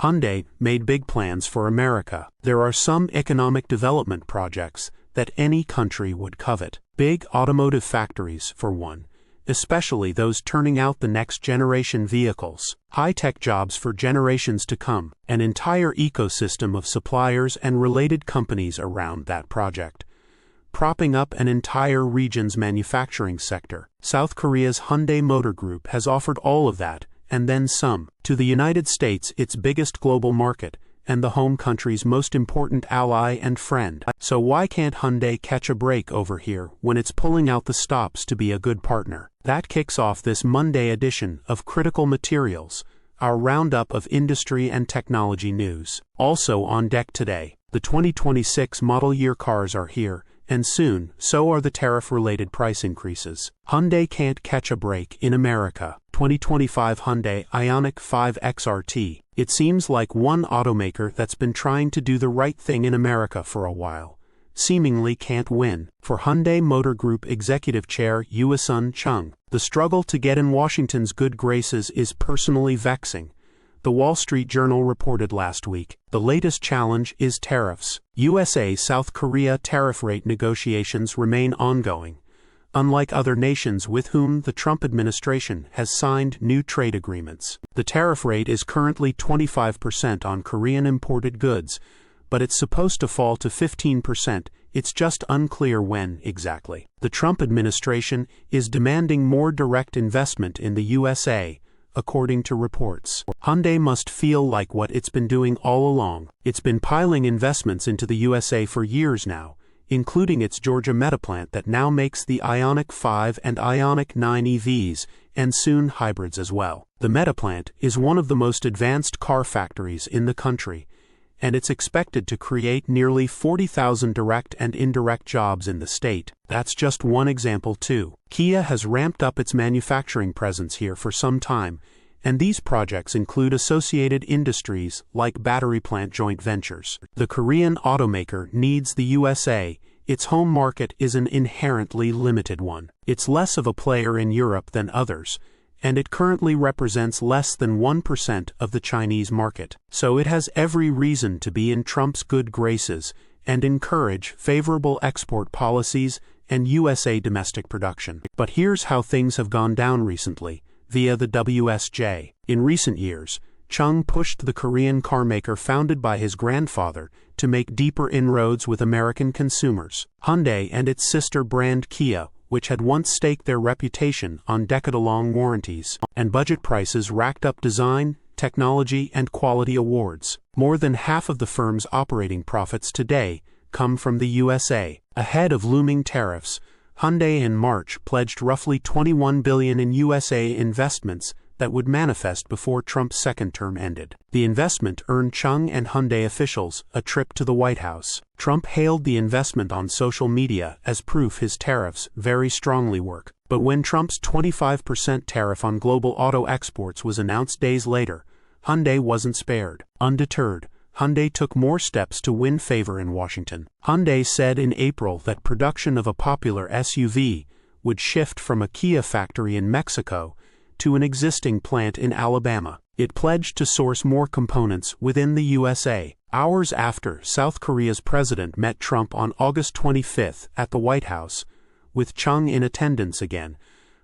Hyundai made big plans for America. There are some economic development projects that any country would covet. Big automotive factories, for one, especially those turning out the next-generation vehicles. High-tech jobs for generations to come. An entire ecosystem of suppliers and related companies around that project, propping up an entire region's manufacturing sector. South Korea's Hyundai Motor Group has offered all of that, and then some, to the United States, its biggest global market, and the home country's most important ally and friend. So why can't Hyundai catch a break over here when it's pulling out the stops to be a good partner? That kicks off this Monday edition of Critical Materials, our roundup of industry and technology news. Also on deck today, the 2026 model year cars are here, and soon, so are the tariff-related price increases. Hyundai can't catch a break in America. 2025 Hyundai Ioniq 5 XRT. It seems like one automaker that's been trying to do the right thing in America for a while seemingly can't win. For Hyundai Motor Group Executive Chair Yoo-sun Chung, the struggle to get in Washington's good graces is personally vexing. The Wall Street Journal reported last week, the latest challenge is tariffs. USA-South Korea tariff rate negotiations remain ongoing, unlike other nations with whom the Trump administration has signed new trade agreements. The tariff rate is currently 25% on Korean imported goods, but it's supposed to fall to 15%. It's just unclear when exactly. The Trump administration is demanding more direct investment in the USA, according to reports. Hyundai must feel like what it's been doing all along. It's been piling investments into the USA for years now, including its Georgia Meta plant that now makes the Ioniq 5 and Ioniq 9 EVs, and soon hybrids as well. The Meta plant is one of the most advanced car factories in the country, and it's expected to create nearly 40,000 direct and indirect jobs in the state. That's just one example too. Kia has ramped up its manufacturing presence here for some time, and these projects include associated industries like battery plant joint ventures. The Korean automaker needs the USA. Its home market is an inherently limited one. It's less of a player in Europe than others, and it currently represents less than 1% of the Chinese market. So it has every reason to be in Trump's good graces and encourage favorable export policies and USA domestic production. But here's how things have gone down recently, via the WSJ. In recent years, Chung pushed the Korean carmaker founded by his grandfather to make deeper inroads with American consumers. Hyundai and its sister brand Kia, which had once staked their reputation on decade-long warranties and budget prices, racked up design, technology, and quality awards. More than half of the firm's operating profits today come from the USA. Ahead of looming tariffs, Hyundai in March pledged roughly $21 billion in USA investments that would manifest before Trump's second term ended. The investment earned Chung and Hyundai officials a trip to the White House. Trump hailed the investment on social media as proof his tariffs very strongly work. But when Trump's 25% tariff on global auto exports was announced days later, Hyundai wasn't spared. Undeterred, Hyundai took more steps to win favor in Washington. Hyundai said in April that production of a popular SUV would shift from a Kia factory in Mexico to an existing plant in Alabama. It pledged to source more components within the USA. Hours after South Korea's president met Trump on August 25 at the White House, with Chung in attendance again,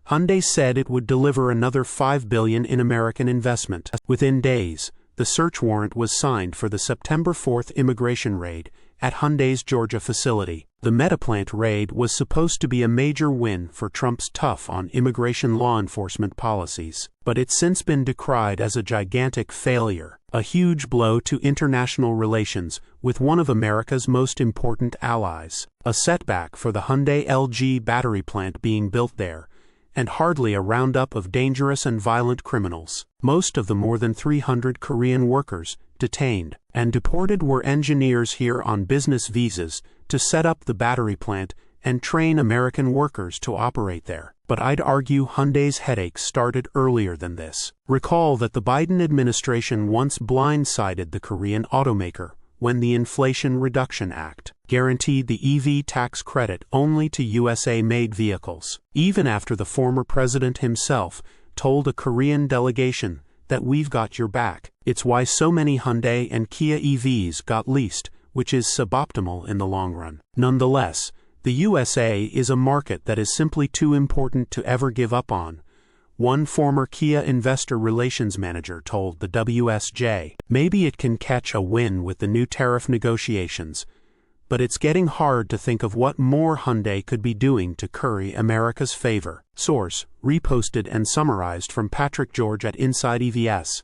Hyundai said it would deliver another $5 billion in American investment. Within days, the search warrant was signed for the September 4 immigration raid at Hyundai's Georgia facility. The Meta plant raid was supposed to be a major win for Trump's tough on immigration law enforcement policies, but it's since been decried as a gigantic failure, a huge blow to international relations with one of America's most important allies, a setback for the Hyundai LG battery plant being built there, and hardly a roundup of dangerous and violent criminals. Most of the more than 300 Korean workers detained and deported were engineers here on business visas to set up the battery plant and train American workers to operate there. But I'd argue Hyundai's headaches started earlier than this. Recall that the Biden administration once blindsided the Korean automaker when the Inflation Reduction Act guaranteed the EV tax credit only to USA-made vehicles, even after the former president himself told a Korean delegation that we've got your back. It's why so many Hyundai and Kia EVs got leased, which is suboptimal in the long run. Nonetheless, the USA is a market that is simply too important to ever give up on. One former Kia investor relations manager told the WSJ, maybe it can catch a win with the new tariff negotiations, but it's getting hard to think of what more Hyundai could be doing to curry America's favor. Source: reposted and summarized from Patrick George at insideevs.